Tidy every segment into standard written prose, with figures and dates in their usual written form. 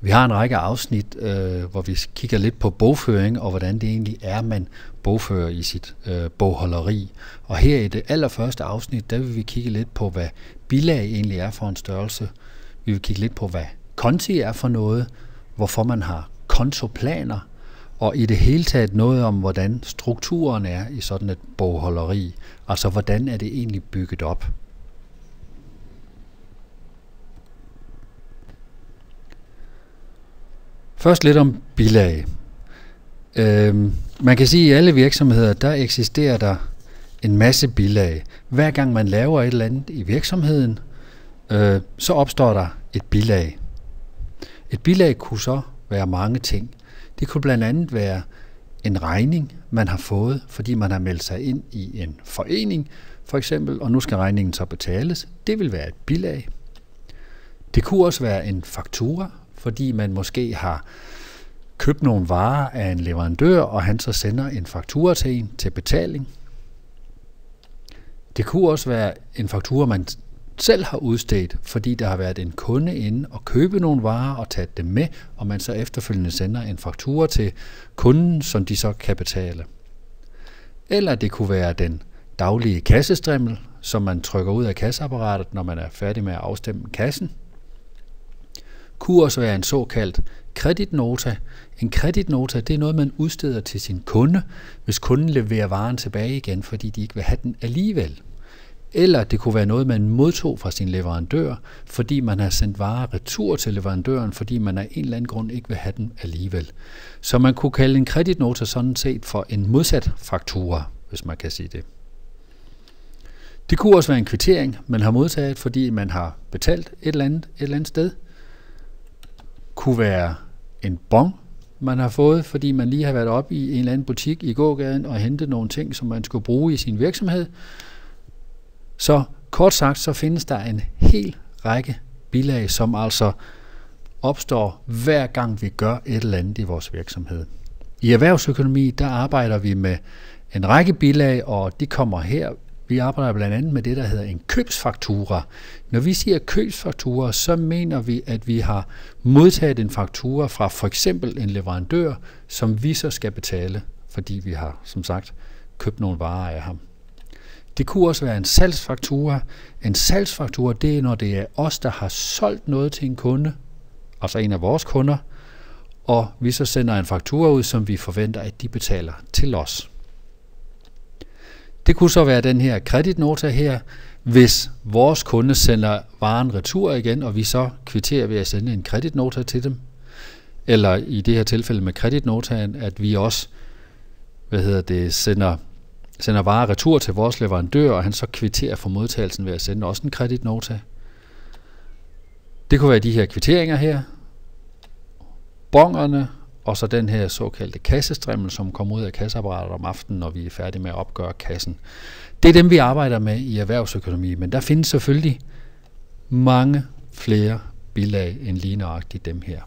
Vi har en række afsnit, hvor vi kigger lidt på bogføring, og hvordan det egentlig er, man bogfører i sit bogholderi. Og her i det allerførste afsnit, der vil vi kigge lidt på, hvad bilag egentlig er for en størrelse. Vi vil kigge lidt på, hvad konti er for noget, hvorfor man har kontoplaner, og i det hele taget noget om, hvordan strukturen er i sådan et bogholderi. Altså, hvordan er det egentlig bygget op? Først lidt om bilag. Man kan sige, at i alle virksomheder, der eksisterer der en masse bilag. Hver gang man laver et eller andet i virksomheden, så opstår der et bilag. Et bilag kunne så være mange ting. Det kunne blandt andet være en regning, man har fået, fordi man har meldt sig ind i en forening, for eksempel, og nu skal regningen så betales. Det vil være et bilag. Det kunne også være en faktura, fordi man måske har købt nogle varer af en leverandør, og han så sender en faktura til en til betaling. Det kunne også være en faktura, man selv har udstedt, fordi der har været en kunde inde og købe nogle varer og taget dem med, og man så efterfølgende sender en faktura til kunden, som de så kan betale. Eller det kunne være den daglige kassestrimmel, som man trykker ud af kasseapparatet, når man er færdig med at afstemme kassen. Kunne også være en såkaldt kreditnota. En kreditnota, det er noget, man udsteder til sin kunde, hvis kunden leverer varen tilbage igen, fordi de ikke vil have den alligevel. Eller det kunne være noget, man modtog fra sin leverandør, fordi man har sendt varer retur til leverandøren, fordi man af en eller anden grund ikke vil have den alligevel. Så man kunne kalde en kreditnota sådan set for en modsat faktura, hvis man kan sige det. Det kunne også være en kvittering, man har modtaget, fordi man har betalt et eller andet sted. Kunne være en bon, man har fået, fordi man lige har været oppe i en eller anden butik i gågaden og hentet nogle ting, som man skulle bruge i sin virksomhed. Så kort sagt, så findes der en hel række bilag, som altså opstår hver gang vi gør et eller andet i vores virksomhed. I erhvervsøkonomi, der arbejder vi med en række bilag, og de kommer her. Vi arbejder blandt andet med det, der hedder en købsfaktura. Når vi siger købsfaktura, så mener vi, at vi har modtaget en faktura fra for eksempel en leverandør, som vi så skal betale, fordi vi har, som sagt, købt nogle varer af ham. Det kunne også være en salgsfaktura. En salgsfaktura, det er, når det er os, der har solgt noget til en kunde, altså en af vores kunder, og vi så sender en faktura ud, som vi forventer, at de betaler til os. Det kunne så være den her kreditnota her, hvis vores kunde sender varen retur igen, og vi så kvitterer ved at sende en kreditnota til dem. Eller i det her tilfælde med kreditnotaen, at vi også sender varer retur til vores leverandør, og han så kvitterer for modtagelsen ved at sende også en kreditnota. Det kunne være de her kvitteringer her, bongerne, og så den her såkaldte kassestrimmel, som kommer ud af kasseapparatet om aftenen, når vi er færdige med at opgøre kassen. Det er dem, vi arbejder med i erhvervsøkonomi, men der findes selvfølgelig mange flere bilag end lige nøjagtigt dem her.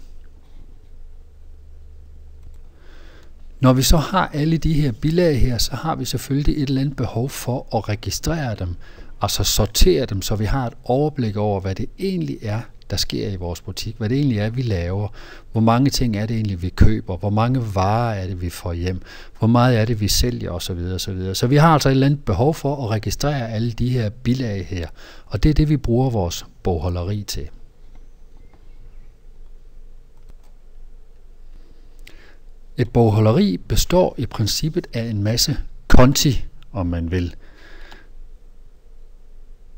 Når vi så har alle de her bilag her, så har vi selvfølgelig et eller andet behov for at registrere dem, altså sortere dem, så vi har et overblik over, hvad det egentlig er, der sker i vores butik, hvad det egentlig er, vi laver, hvor mange ting er det egentlig, vi køber, hvor mange varer er det, vi får hjem, hvor meget er det, vi sælger osv. osv. Så vi har altså et eller andet behov for at registrere alle de her bilag her, og det er det, vi bruger vores bogholderi til. Et bogholderi består i princippet af en masse konti, om man vil.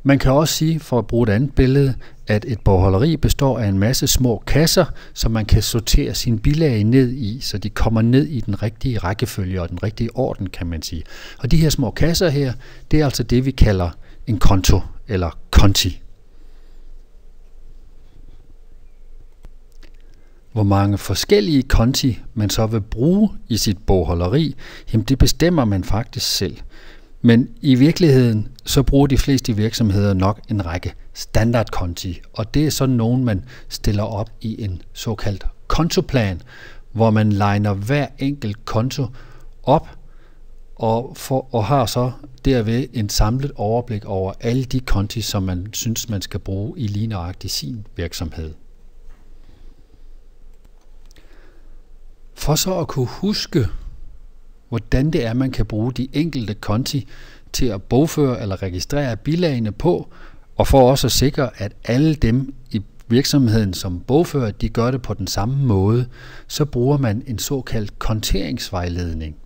Man kan også sige, for at bruge et andet billede, at et bogholderi består af en masse små kasser, som man kan sortere sine bilag ned i, så de kommer ned i den rigtige rækkefølge og den rigtige orden, kan man sige. Og de her små kasser her, det er altså det, vi kalder en konto eller konti. Hvor mange forskellige konti man så vil bruge i sit bogholderi, jamen det bestemmer man faktisk selv. Men i virkeligheden så bruger de fleste virksomheder nok en række standardkonti, og det er sådan nogen, man stiller op i en såkaldt kontoplan, hvor man liner hver enkelt konto op og har så derved en samlet overblik over alle de konti, som man synes, man skal bruge i lige nøjagtigt sin virksomhed. For så at kunne huske, hvordan det er, man kan bruge de enkelte konti til at bogføre eller registrere bilagene på, og for også at sikre, at alle dem i virksomheden, som bogfører, de gør det på den samme måde, så bruger man en såkaldt konteringsvejledning.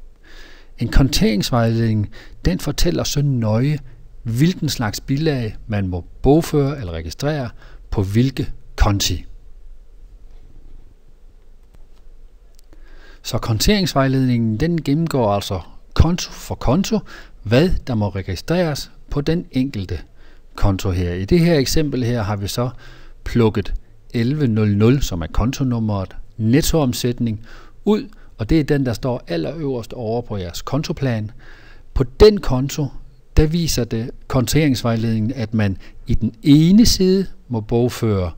En konteringsvejledning, den fortæller så nøje, hvilken slags bilag man må bogføre eller registrere på hvilke konti. Så konteringsvejledningen, den gennemgår altså konto for konto, hvad der må registreres på den enkelte konto her. I det her eksempel her har vi så plukket 1100, som er kontonummeret, nettoomsætning, ud, og det er den, der står allerøverst over på jeres kontoplan. På den konto, der viser det konteringsvejledningen, at man i den ene side må bogføre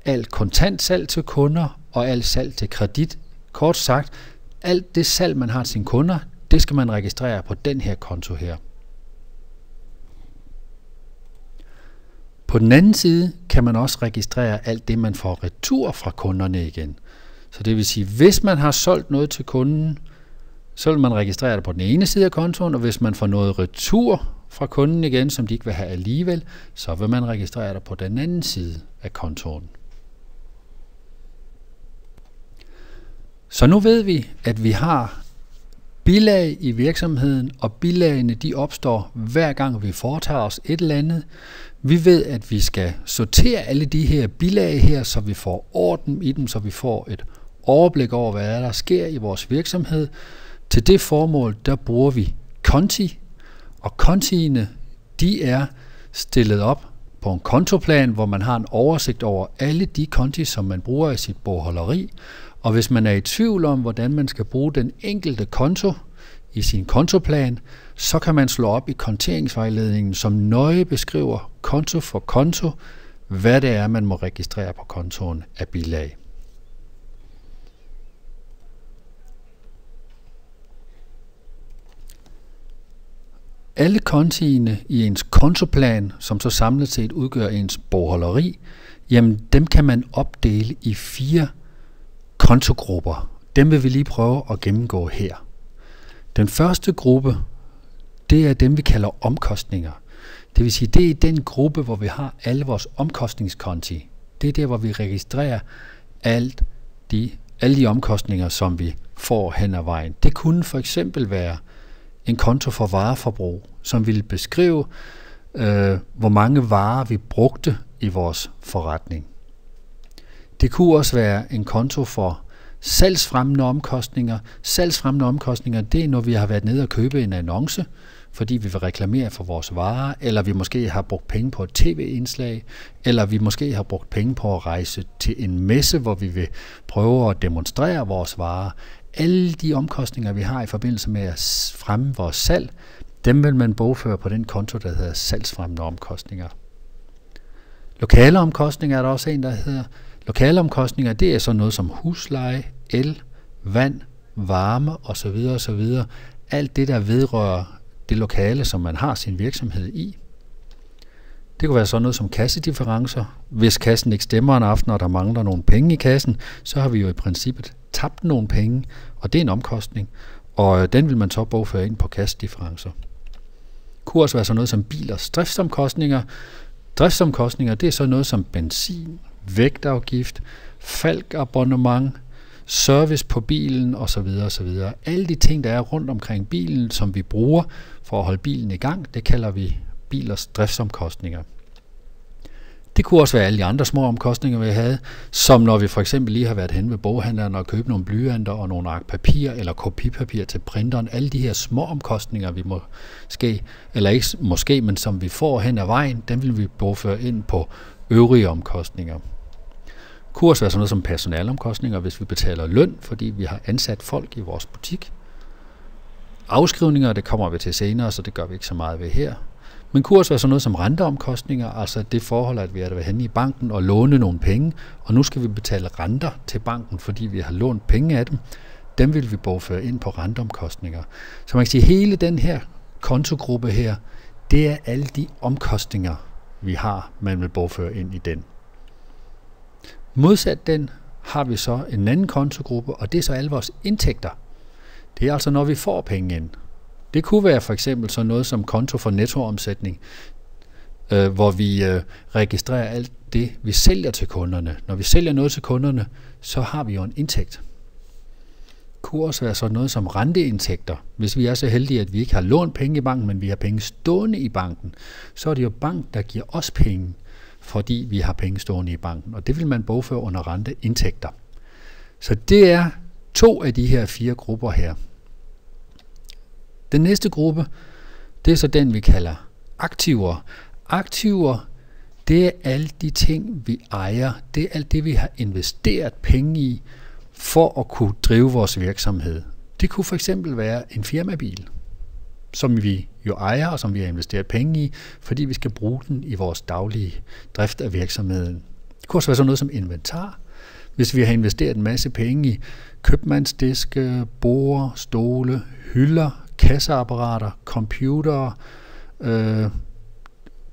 alt kontantsalg til kunder og alt salg til kredit. Kort sagt, alt det salg, man har til sine kunder, det skal man registrere på den her konto her. På den anden side kan man også registrere alt det, man får retur fra kunderne igen. Så det vil sige, hvis man har solgt noget til kunden, så vil man registrere det på den ene side af kontoen, og hvis man får noget retur fra kunden igen, som de ikke vil have alligevel, så vil man registrere det på den anden side af kontoen. Så nu ved vi, at vi har bilag i virksomheden, og bilagene de opstår hver gang vi foretager os et eller andet. Vi ved, at vi skal sortere alle de her bilag her, så vi får orden i dem, så vi får et overblik over, hvad der sker i vores virksomhed. Til det formål, der bruger vi konti, og kontiene, de er stillet op på en kontoplan, hvor man har en oversigt over alle de konti, som man bruger i sit bogholderi. Og hvis man er i tvivl om, hvordan man skal bruge den enkelte konto i sin kontoplan, så kan man slå op i konteringsvejledningen, som nøje beskriver konto for konto, hvad det er, man må registrere på kontoen af bilag. Alle kontiene i ens kontoplan, som så samlet set udgør ens bogholderi, jamen dem kan man opdele i 4 kontogrupper. Dem vil vi lige prøve at gennemgå her. Den første gruppe, det er dem, vi kalder omkostninger. Det vil sige, det er den gruppe, hvor vi har alle vores omkostningskonti. Det er der, hvor vi registrerer alle de omkostninger, som vi får hen ad vejen. Det kunne for eksempel være en konto for vareforbrug, som ville beskrive, hvor mange varer vi brugte i vores forretning. Det kunne også være en konto for salgsfremmende omkostninger. Salgsfremmende omkostninger, det er, når vi har været nede og købe en annonce, fordi vi vil reklamere for vores varer, eller vi måske har brugt penge på et tv-indslag, eller vi måske har brugt penge på at rejse til en messe, hvor vi vil prøve at demonstrere vores varer. Alle de omkostninger, vi har i forbindelse med at fremme vores salg, dem vil man bogføre på den konto, der hedder salgsfremmende omkostninger. Lokale omkostninger er der også en, der hedder. Lokale omkostninger, det er så noget som husleje, el, vand, varme osv. osv. Alt det, der vedrører det lokale, som man har sin virksomhed i. Det kunne være sådan noget som kassedifferencer. Hvis kassen ikke stemmer en aften, og der mangler nogle penge i kassen, så har vi jo i princippet tabt nogle penge, og det er en omkostning, og den vil man så bogføre ind på kassedifferencer. Det kunne også være sådan noget som bilers driftsomkostninger. Driftsomkostninger, det er så noget som benzin, vægtafgift, falkabonnement, service på bilen osv. osv. Alle de ting, der er rundt omkring bilen, som vi bruger for at holde bilen i gang, det kalder vi bilers driftsomkostninger. Det kunne også være alle de andre små omkostninger, vi havde, som når vi for eksempel lige har været hen ved boghandleren og købt nogle blyanter og nogle ark papir eller kopipapir til printeren. Alle de her små omkostninger, vi måske, eller ikke måske, men som vi får hen ad vejen, dem vil vi bogføre ind på øvrige omkostninger. Det kunne også være sådan noget som personalomkostninger, hvis vi betaler løn, fordi vi har ansat folk i vores butik. Afskrivninger, det kommer vi til senere, så det gør vi ikke så meget ved her. Men kunne også være sådan noget som renteomkostninger, altså det forhold, at vi har været henne i banken og låne nogle penge, og nu skal vi betale renter til banken, fordi vi har lånt penge af dem. Dem vil vi bogføre ind på renteomkostninger. Så man kan sige, at hele den her kontogruppe her, det er alle de omkostninger, vi har, man vil bogføre ind i den. Modsat den har vi så en anden kontogruppe, og det er så alle vores indtægter. Det er altså, når vi får penge ind. Det kunne være for eksempel sådan noget som konto for nettoomsætning, hvor vi registrerer alt det, vi sælger til kunderne. Når vi sælger noget til kunderne, så har vi jo en indtægt. Det kunne også være sådan noget som renteindtægter. Hvis vi er så heldige, at vi ikke har lånt penge i banken, men vi har penge stående i banken, så er det jo banken, der giver os penge, fordi vi har penge stående i banken. Og det vil man bogføre under renteindtægter. Så det er 2 af de her 4 grupper her. Den næste gruppe, det er så den, vi kalder aktiver. Aktiver, det er alle de ting, vi ejer. Det er alt det, vi har investeret penge i, for at kunne drive vores virksomhed. Det kunne for eksempel være en firmabil, som vi jo ejer, og som vi har investeret penge i, fordi vi skal bruge den i vores daglige drift af virksomheden. Det kunne også være sådan noget som inventar. Hvis vi har investeret en masse penge i købmandsdiske, borde, stole, hylder, kasseapparater, computere,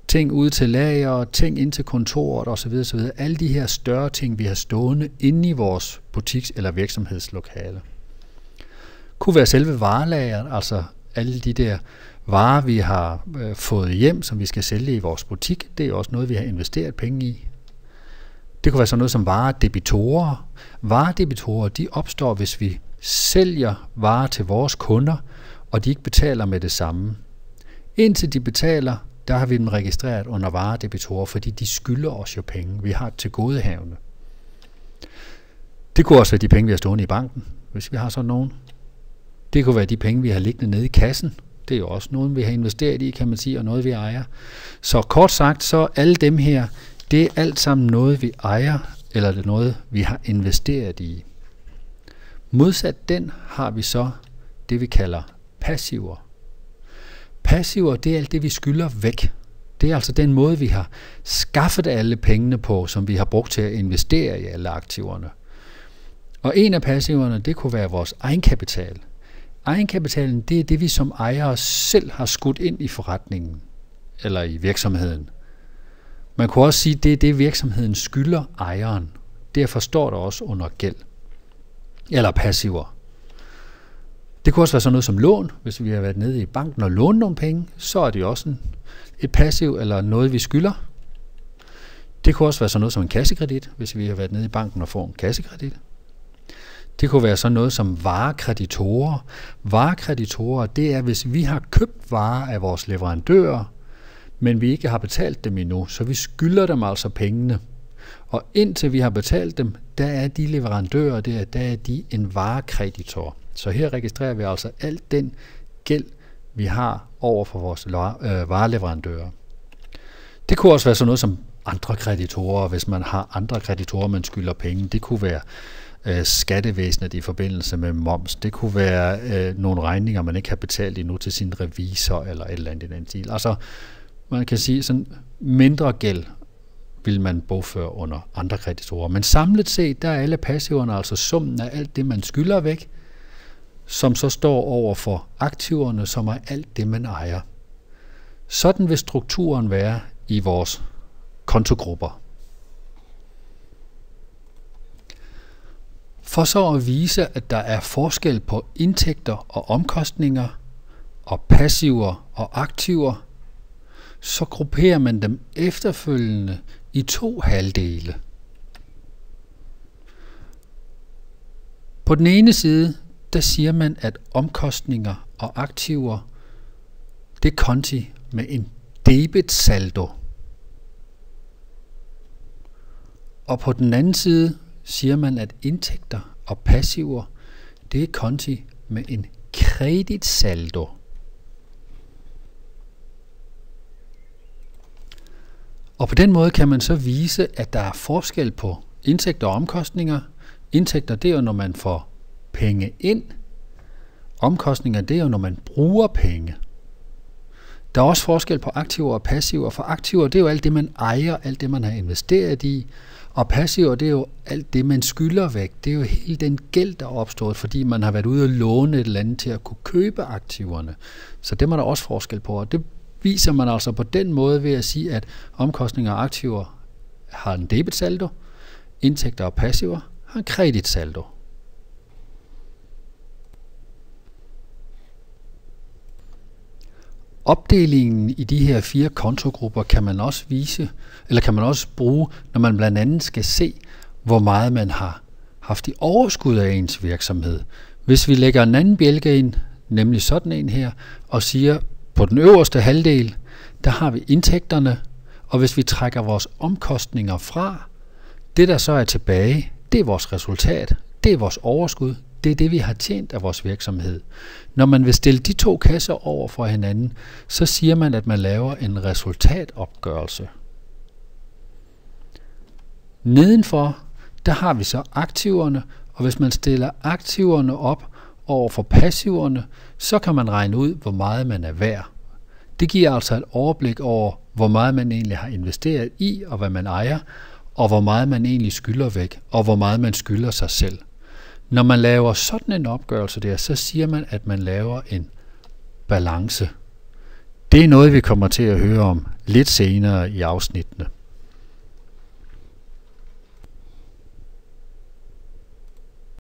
ting ud til lager, ting ind til kontoret osv. osv. Alle de her større ting, vi har stående inde i vores butiks- eller virksomhedslokale. Kunne være selve varelageret, altså alle de der varer, vi har fået hjem, som vi skal sælge i vores butik. Det er også noget, vi har investeret penge i. Det kunne være sådan noget som varedebitorer. Varedebitorer, de opstår, hvis vi sælger varer til vores kunder, og de ikke betaler med det samme. Indtil de betaler, der har vi dem registreret under varedebitorer, fordi de skylder os jo penge. Vi har tilgodehavende. Det kunne også være de penge, vi har stående i banken, hvis vi har sådan nogen. Det kunne være de penge, vi har liggende nede i kassen. Det er jo også noget, vi har investeret i, kan man sige, og noget, vi ejer. Så kort sagt, så alle dem her, det er alt sammen noget, vi ejer, eller det er noget, vi har investeret i. Modsat den har vi så det, vi kalder passiver. Passiver, det er alt det, vi skylder væk. Det er altså den måde, vi har skaffet alle pengene på, som vi har brugt til at investere i alle aktiverne. Og en af passiverne, det kunne være vores egenkapital. Egenkapitalen, det er det, vi som ejere selv har skudt ind i forretningen, eller i virksomheden. Man kunne også sige, at det er det, virksomheden skylder ejeren. Derfor står der også under gæld, eller passiver. Det kunne også være sådan noget som lån. Hvis vi har været nede i banken og lånt nogle penge, så er det også et passiv eller noget, vi skylder. Det kunne også være sådan noget som en kassekredit, hvis vi har været nede i banken og får en kassekredit. Det kunne være sådan noget som varekreditorer. Varekreditorer, det er, hvis vi har købt varer af vores leverandører, men vi ikke har betalt dem endnu, så vi skylder dem altså pengene. Og indtil vi har betalt dem, der er de leverandører, der er de en varekreditor. Så her registrerer vi altså alt den gæld, vi har over for vores vareleverandører. Det kunne også være sådan noget som andre kreditorer, hvis man har andre kreditorer, man skylder penge. Det kunne være skattevæsenet i forbindelse med moms. Det kunne være nogle regninger, man ikke har betalt endnu til sin revisor eller et eller andet i den stil. Altså, man kan sige, sådan mindre gæld vil man bogføre under andre kreditorer. Men samlet set, der er alle passiverne altså summen af alt det, man skylder væk, som så står over for aktiverne, som er alt det, man ejer. Sådan vil strukturen være i vores kontogrupper. For så at vise, at der er forskel på indtægter og omkostninger, og passiver og aktiver, så grupperer man dem efterfølgende i 2 halvdele. På den ene side, der siger man, at omkostninger og aktiver, det er konti med en debetsaldo. Og på den anden side siger man, at indtægter og passiver, det er konti med en kreditsaldo. Og på den måde kan man så vise, at der er forskel på indtægter og omkostninger. Indtægter, det er jo, når man får penge ind. Omkostninger, det er jo, når man bruger penge. Der er også forskel på aktiver og passiver. For aktiver, det er jo alt det, man ejer, alt det, man har investeret i. Og passiver, det er jo alt det, man skylder væk. Det er jo hele den gæld, der er opstået, fordi man har været ude og låne et eller andet til at kunne købe aktiverne. Så det er der også forskel på. Og det viser man altså på den måde ved at sige, at omkostninger og aktiver har en debetsaldo, indtægter og passiver har en kreditsaldo. Opdelingen i de her 4 kontogrupper kan man også bruge, når man blandt andet skal se, hvor meget man har haft i overskud af ens virksomhed. Hvis vi lægger en anden bjælke ind, nemlig sådan en her, og siger, på den øverste halvdel, der har vi indtægterne, og hvis vi trækker vores omkostninger fra, det der så er tilbage, det er vores resultat, det er vores overskud, det er det, vi har tjent af vores virksomhed. Når man vil stille de 2 kasser over for hinanden, så siger man, at man laver en resultatopgørelse. Nedenfor, der har vi så aktiverne, og hvis man stiller aktiverne op over for passiverne, så kan man regne ud, hvor meget man er værd. Det giver altså et overblik over, hvor meget man egentlig har investeret i, og hvad man ejer, og hvor meget man egentlig skylder væk, og hvor meget man skylder sig selv. Når man laver sådan en opgørelse der, så siger man, at man laver en balance. Det er noget, vi kommer til at høre om lidt senere i afsnittene.